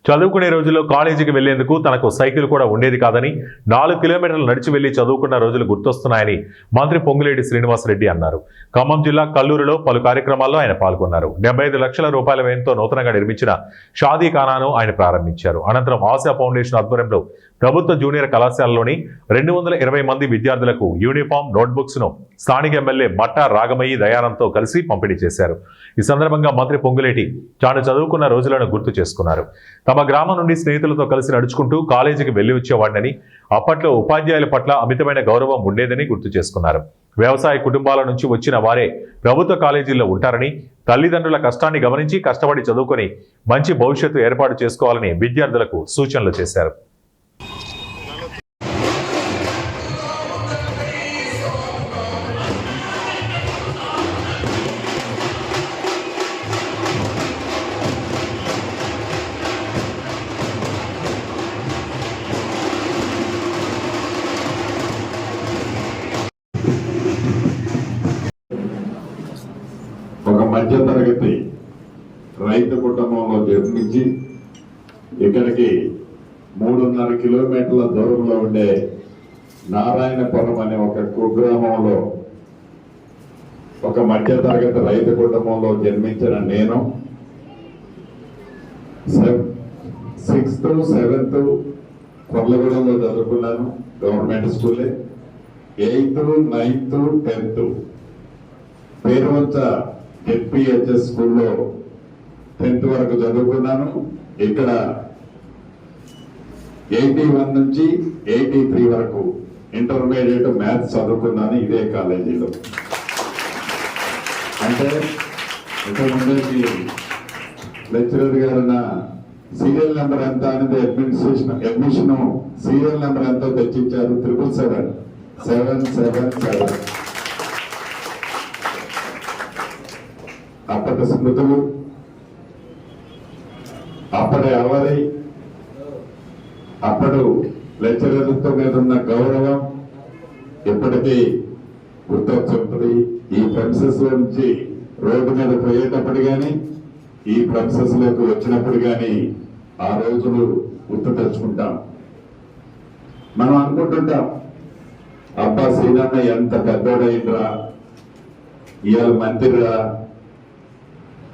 చదువుకునే రోజుల్లో కాలేజీకి వెళ్లేందుకు తనకు సైకిల్ కూడా ఉండేది కాదని 4 కిలోమీటర్లు నడిచి వెళ్లి చదువుకున్న రోజులు గుర్తొస్తున్నాయని మంత్రి పొంగులేటి శ్రీనివాసరెడ్డి అన్నారు. ఖమ్మం జిల్లా కల్లూరులో పలు కార్యక్రమాల్లో ఆయన పాల్గొన్నారు. 75 లక్షల రూపాయల వ్యయంతో నూతనంగా నిర్మించిన షాదీ ఖానాను ఆయన ప్రారంభించారు. అనంతరం ఆశా ఫౌండేషన్ ఆధ్వర్యంలో ప్రభుత్వ జూనియర్ కళాశాలలోని 220 మంది విద్యార్థులకు యూనిఫామ్, నోట్బుక్స్ ను స్థానిక ఎమ్మెల్యే మట్టా రాగమయ్యి దయానంతో కలిసి పంపిణీ చేశారు. ఈ సందర్భంగా మంత్రి పొంగులేటి తాను చదువుకున్న రోజులను గుర్తు చేసుకున్నారు. తమ గ్రామం నుండి స్నేహితులతో కలిసి నడుచుకుంటూ కాలేజీకి వెళ్లి వచ్చేవాడినని, అప్పట్లో ఉపాధ్యాయుల పట్ల అమితమైన గౌరవం ఉండేదని గుర్తు చేసుకున్నారు. వ్యవసాయ కుటుంబాల నుంచి వచ్చిన వారే ప్రభుత్వ కాలేజీల్లో ఉంటారని, తల్లిదండ్రుల కష్టాన్ని గమనించి కష్టపడి చదువుకొని మంచి భవిష్యత్తు ఏర్పాటు చేసుకోవాలని విద్యార్థులకు సూచనలు చేశారు. ఒక మధ్యతరగతి రైతు కుటుంబంలో జన్మించి ఇక్కడికి 3.5 కిలోమీటర్ల దూరంలో ఉండే నారాయణపురం అనే ఒక కుగ్రామంలో ఒక మధ్యతరగతి రైతు కుటుంబంలో జన్మించిన నేను 6th, 7th కొర్లగూడెంలో చదువుకున్నాను, గవర్నమెంట్ స్కూలే. 8th, 9th, 10th Peruvancha ZPHS స్కూల్లో 10th వరకు చదువుకున్నాను. ఇక్కడ 81 నుంచి 83 వరకు ఇంటర్మీడియట్ మ్యాథ్స్ చదువుకున్నాను ఇదే కాలేజీలో. అంటే ఇంతకుముందే మీ లెక్చరర్ గారు సీరియల్ నెంబర్ ఎంత అనేది అడ్మిషన్ సీరియల్ నెంబర్ ఎంతో తెచ్చిచ్చారు, 777. అప్పటి స్మృతులు, అప్పటి అలరి, అప్పుడు లెక్చరర్లతో మీద ఉన్న గౌరవం ఎప్పటికీ గుర్తొచ్చుంటుంది. ఈ ప్రెమిసెస్ లో నుంచి రోడ్డు మీద పోయేటప్పుడు కానీ, ఈ ప్రెమిసెస్ లోకి వచ్చినప్పుడు కానీ ఆ రోజులు గుర్తు తెచ్చుకుంటాం. మనం అనుకుంటుంటాం, అబ్బా శ్రీనన్న ఎంత పెద్దోడైందిరా, ఇవాళ మంత్రిరా,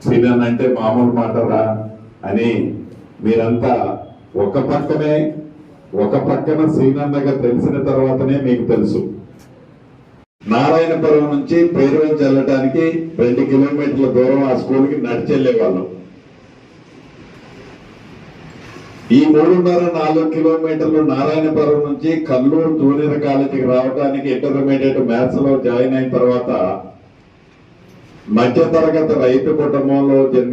శ్రీనన్న అంటే మామూలు మాటరా అని మీరంతా ఒక పక్కన శ్రీనన్నగా తెలిసిన తర్వాతనే మీకు తెలుసు. నారాయణపురం నుంచి పేరువంచి వెళ్ళడానికి 2 కిలోమీటర్ల దూరం ఆ స్కూల్కి నడిచి వెళ్ళేవాళ్ళం. ఈ 3.5-4 కిలోమీటర్లు నారాయణపురం నుంచి కల్లూరు జూనియర్ కాలేజీకి రావడానికి ఇంటర్మీడియట్ మ్యాథ్స్ లో జాయిన్ అయిన తర్వాత మధ్యతరగతి రైతు కుటుంబంలో